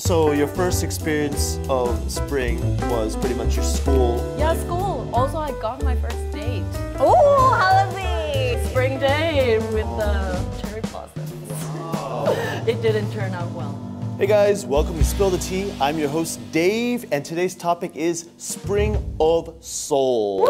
So your first experience of spring was pretty much your school. Yeah, school. Also, I got my first date. Oh, how was it? Spring day with the cherry blossoms. It didn't turn out well. Hey guys, welcome to Spill the Tea. I'm your host Dave, and today's topic is Spring of Seoul.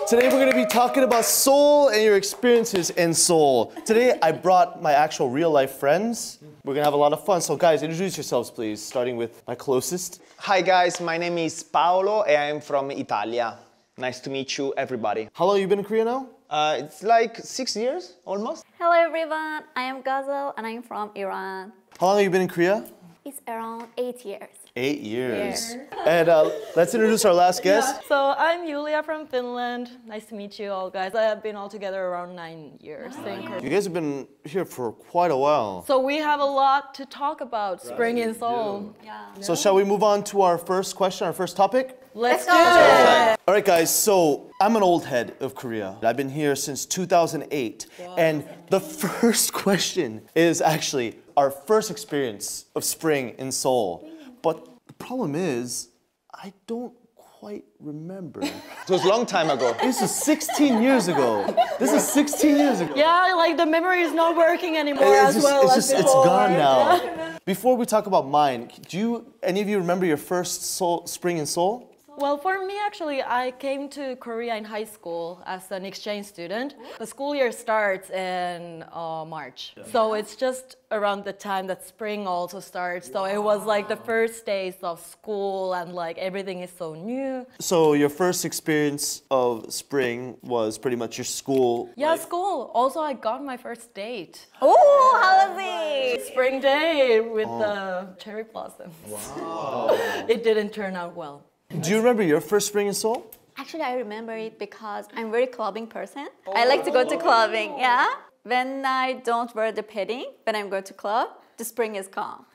Today we're going to be talking about Seoul and your experiences in Seoul. Today I brought my actual real life friends. We're going to have a lot of fun. So guys, introduce yourselves please, starting with my closest. Hi guys, my name is Paolo and I'm from Italia. Nice to meet you, everybody. How long have you been in Korea now? It's like 6 years, almost. Hello everyone, I am Ghazal and I'm from Iran. How long have you been in Korea? It's around 8 years. 8 years. And let's introduce our last guest. So I'm Yulia from Finland. Nice to meet you all, guys. I have been all together around 9 years. You guys have been here for quite a while. So we have a lot to talk about spring in Seoul. Yeah. So shall we move on to our first question, our first topic? Let's do it. All right, guys, so I'm an old head of Korea. I've been here since 2008. And the first question is actually our first experience of spring in Seoul. But the problem is, I don't quite remember. It was a long time ago. This is 16 years ago. This is 16 years ago. Yeah, like the memory is not working anymore as well as before. It's gone now. Before we talk about mine, do any of you remember your first spring in Seoul? Well, for me, actually, I came to Korea in high school as an exchange student. The school year starts in March. So it's just around the time that spring also starts. So it was like the first days of school and like everything is so new. So your first experience of spring was pretty much your school? Yeah, school. Also, I got my first date. Oh, how was it? Spring day with the cherry blossoms. Wow. It didn't turn out well. Do you remember your first spring in Seoul? Actually, I remember it because I'm a very clubbing person. I like to go to clubbing, yeah? When I don't wear the padding, when I'm going to club, the spring is calm.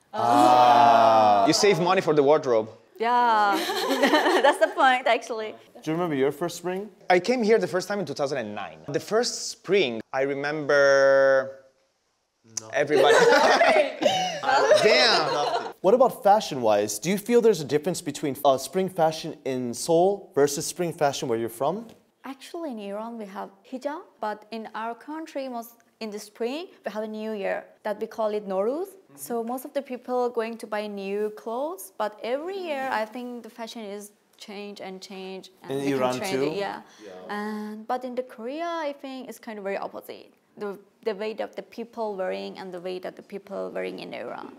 You save money for the wardrobe. Yeah, that's the point actually. Do you remember your first spring? I came here the first time in 2009. The first spring, I remember everybody. Damn. What about fashion-wise? Do you feel there's a difference between spring fashion in Seoul versus spring fashion where you're from? Actually, in Iran, we have hijab, but in our country, in the spring, we have a new year that we call it Nowruz. So most of the people are going to buy new clothes, but every year, I think the fashion is change. And in Iran too? Yeah. But in the Korea, I think it's kind of very opposite. The way that the people wearing and the way that the people wearing in Iran.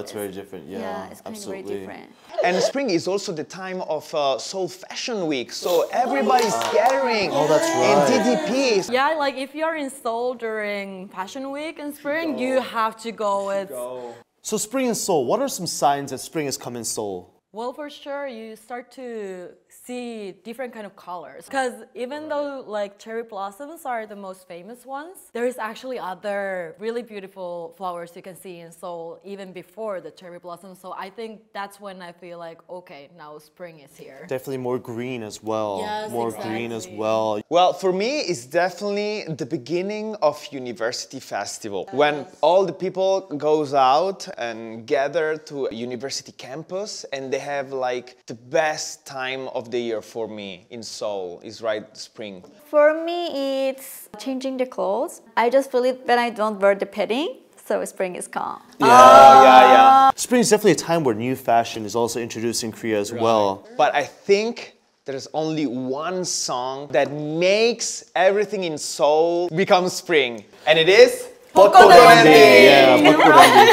It's very different, yeah, it's kind absolutely. of very different. And spring is also the time of Seoul Fashion Week, so everybody's gathering. Oh, that's right. And DDP. Yeah, like if you're in Seoul during Fashion Week in spring, you have to go. So spring in Seoul, what are some signs that spring has come in Seoul? Well, for sure, you start to see different kind of colors. Because even though like cherry blossoms are the most famous ones, there is actually other really beautiful flowers you can see in Seoul even before the cherry blossoms. So I think that's when I feel like, okay, now spring is here. Definitely more green as well. Yes, more exactly. green as well. Well, for me, it's definitely the beginning of University Festival. When all the people goes out and gather to a university campus and they have like the best time of the year for me in Seoul is right spring. For me, it's changing the clothes. I just feel it when I don't wear the padding, so spring is calm. Yeah. Spring is definitely a time where new fashion is also introduced in Korea as well. But I think there's only one song that makes everything in Seoul become spring. And it is... Yeah, for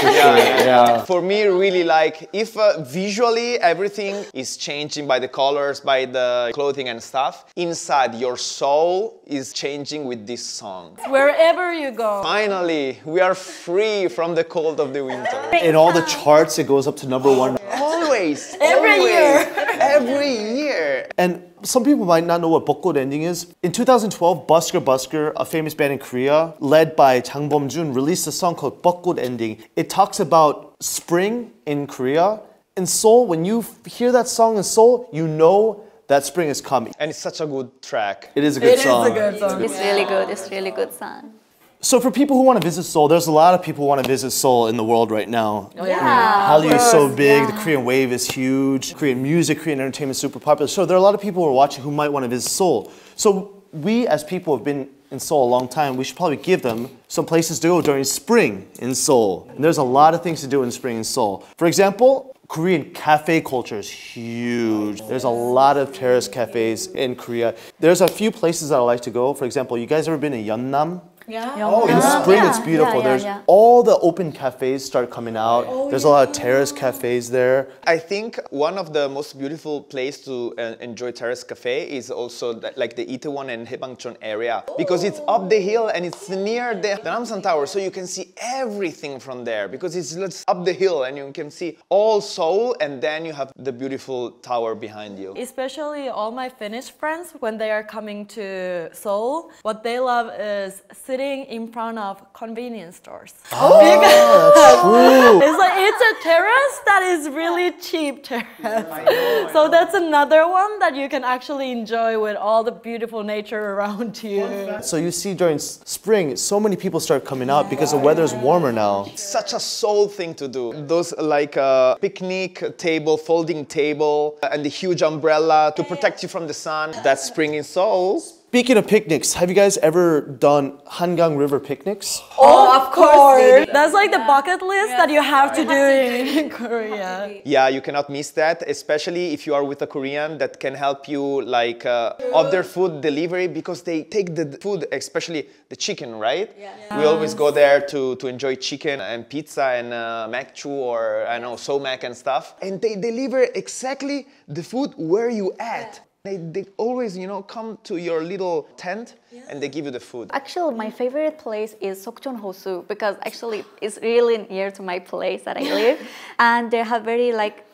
sure. Yeah. For me, really like, if visually everything is changing by the colors, by the clothing and stuff, inside your soul is changing with this song. Wherever you go. Finally, we are free from the cold of the winter. In all the charts, it goes up to #1. Always. Every year. Every year. And some people might not know what 벚꽃 ending is. In 2012, Busker, a famous band in Korea, led by Jang Bom-jun, released a song called 벚꽃 ending. It talks about spring in Korea. In Seoul, when you hear that song in Seoul, you know that spring is coming. And it's such a good track. It is a good song. It is a good song. It's really good. It's really good song. So for people who want to visit Seoul, there's a lot of people who want to visit Seoul in the world right now. Oh, yeah. Hallyu is so big, the Korean wave is huge, Korean music, Korean entertainment is super popular. So there are a lot of people who are watching who might want to visit Seoul. So we as people who have been in Seoul a long time, we should probably give them some places to go during spring in Seoul. And there's a lot of things to do in spring in Seoul. For example, Korean cafe culture is huge. There's a lot of terrace cafes in Korea. There's a few places that I like to go. For example, you guys ever been to Yeonnam? Yeah. In spring, it's beautiful. Yeah, There's yeah. all the open cafes start coming out. There's a lot of terrace cafes there. I think one of the most beautiful place to enjoy terrace cafe is also like the Itaewon and Haebangchon area, because it's up the hill and it's near the Namsan Tower, so you can see everything from there because it's just up the hill and you can see all Seoul, and then you have the beautiful tower behind you. Especially all my Finnish friends, when they are coming to Seoul, what they love is sitting in front of convenience stores. That's true. It's a terrace that is really cheap terrace. So that's another one that you can actually enjoy with all the beautiful nature around you. So you see during spring, so many people start coming out because the weather is warmer now. Such a Seoul thing to do. Those like picnic table, folding table, and the huge umbrella to protect you from the sun. That's spring in Seoul. Speaking of picnics, have you guys ever done Hangang River picnics? Oh, of course. That's like the bucket list that you have to do in Korea. Yeah, you cannot miss that, especially if you are with a Korean that can help you like order food delivery, because they take the food, especially the chicken, right? We always go there to enjoy chicken and pizza and makchu or I know somak and stuff, and they deliver exactly the food where you at. They always, you know, come to your little tent and they give you the food. Actually, my favorite place is Sokchon Hosu because actually it's really near to my place that I live, and they have very like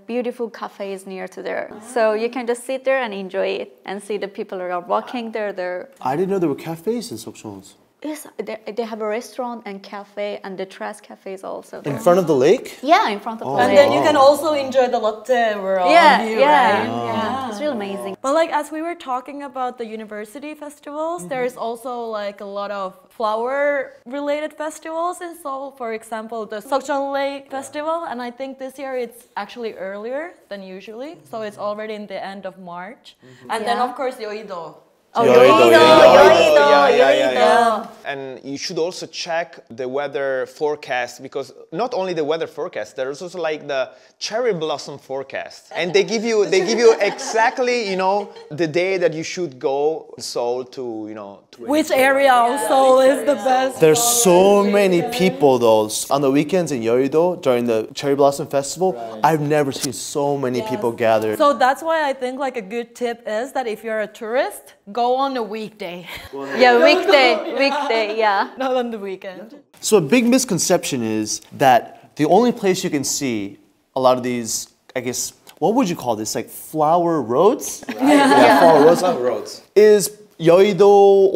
beautiful cafes near to there. So you can just sit there and enjoy it and see the people who are walking there. I didn't know there were cafes in Seoul. Yes, they have a restaurant and cafe, and the trash cafes also there. In front of the lake? Yeah, in front of the And lake. then you can also enjoy the latte around you, right? Yeah. It's really amazing. But like as we were talking about the university festivals, there's also like a lot of flower-related festivals in Seoul. For example, the Sokchon Lake Festival, and I think this year it's actually earlier than usually, so it's already in the end of March. And then of course Yeouido. Yeouido. And you should also check the weather forecast, because not only the weather forecast, there's also like the cherry blossom forecast, and they give you exactly, you know, the day that you should go in Seoul to, you know, to Which area of Seoul is the best? There's so many people though. On the weekends in Yeouido during the Cherry Blossom Festival, I've never seen so many people gathered. So that's why I think like a good tip is that if you're a tourist, go on a weekday. Yeah, weekday, yeah. Not on the weekend. So a big misconception is that the only place you can see a lot of these, I guess, what would you call this? Like flower roads? Yeah, flower roads. Is Yeouido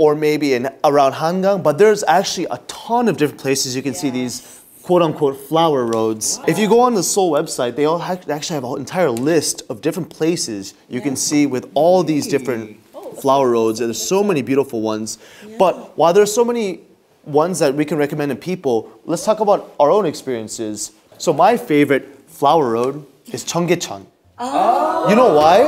or maybe around Hangang, but there's actually a ton of different places you can see these quote-unquote flower roads. If you go on the Seoul website, they all actually have an entire list of different places you can see with all these different flower roads, and there's so many beautiful ones. But while there's so many ones that we can recommend to people, let's talk about our own experiences. So my favorite flower road is Cheonggyecheon. You know why?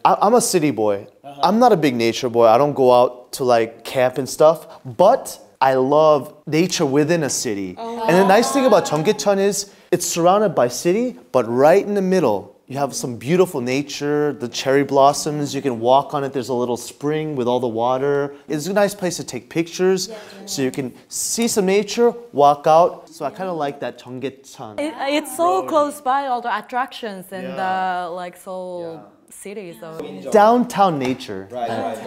I'm a city boy. I'm not a big nature boy. I don't go out to like camp and stuff, but I love nature within a city. And the nice thing about Cheonggyecheon is it's surrounded by city, but right in the middle, you have some beautiful nature, the cherry blossoms, you can walk on it, there's a little spring with all the water. It's a nice place to take pictures, so you can see some nature, walk out. So I kind of like that Cheonggyecheon. It's so close by all the attractions in the like Seoul city. So Downtown nature.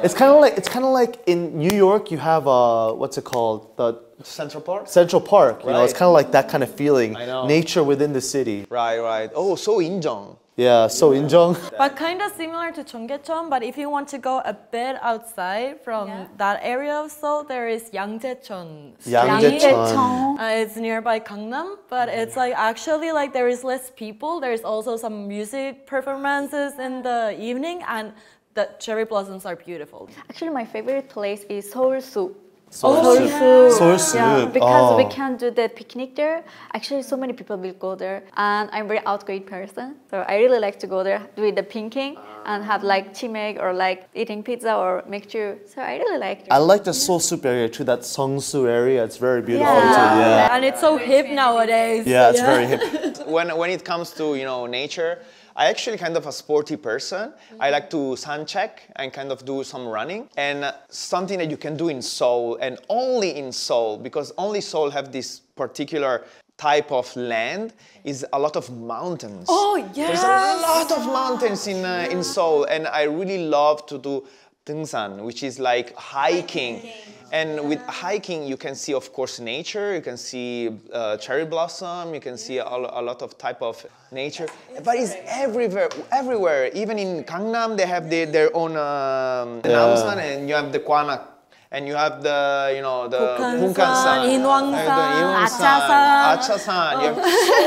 It's kind of like in New York you have what's it called? The Central Park? Central Park. You know, it's kind of like that kind of feeling. I know. Nature within the city. Right. Oh, so Injeong. Yeah, so Injeong. but kind of similar to Cheonggyecheon, but if you want to go a bit outside from that area of Seoul, there is Yangjaecheon. Yangjaecheon. It's nearby Gangnam, but it's like actually like there is less people. There's also some music performances in the evening, and the cherry blossoms are beautiful. Actually, my favorite place is Seoul Soup. Seoul soup. Seoul soup. Yeah, because we Oh. can do the picnic there. Actually, so many people will go there, and I'm very outgoing person, so I really like to go there, do the pinking, and have like chimek or like eating pizza or mixture. So I really like it. I like the Seoul soup area too, that Seongsu area. It's very beautiful Yeah. too. Yeah. And it's so hip nowadays. Yeah, it's very hip. When it comes to nature, I actually kind of a sporty person. I like to sun check and kind of do some running. And something that you can do in Seoul and only in Seoul, because only Seoul have this particular type of land, is a lot of mountains. Oh, yes. There's a lot of mountains in Seoul, and I really love to do 등산, which is like hiking. And with hiking, you can see, of course, nature. You can see cherry blossom. You can see a lot of type of nature. But it's everywhere, everywhere. Even in Gangnam, they have their own Namsan, and you have the Gwanak. And you have the, the Bukhansan, Inwangsan, Achasan. Achasan. You have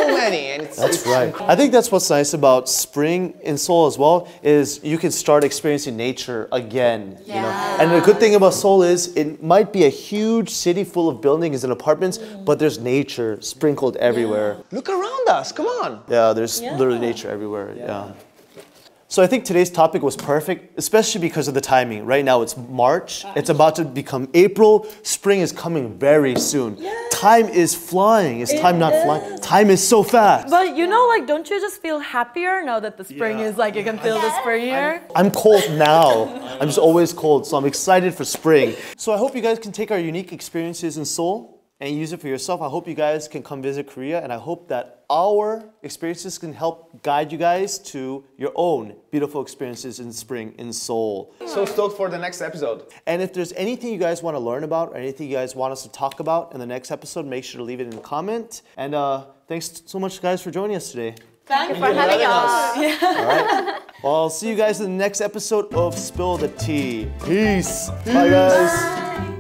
so many. And That's right. I think that's what's nice about spring in Seoul as well, is you can start experiencing nature again. You know? And the good thing about Seoul is it might be a huge city full of buildings and apartments, but there's nature sprinkled everywhere. Look around us. Come on. Yeah, there's literally nature everywhere. Yeah. So I think today's topic was perfect, especially because of the timing. Right now it's March. It's about to become April. Spring is coming very soon. Time is flying. Is time not flying? Time is so fast. But don't you just feel happier now that the spring is like, you can feel the spring here? I'm cold now. I'm just always cold, so I'm excited for spring. So I hope you guys can take our unique experiences in Seoul and use it for yourself. I hope you guys can come visit Korea, and I hope that our experiences can help guide you guys to your own beautiful experiences in spring in Seoul. So stoked for the next episode. And if there's anything you guys want to learn about or anything you guys want us to talk about in the next episode, make sure to leave it in the comment. And thanks so much, guys, for joining us today. Thank you for having us. All right. Well, I'll see you guys in the next episode of Spill the Tea. Peace. Bye, guys. Bye.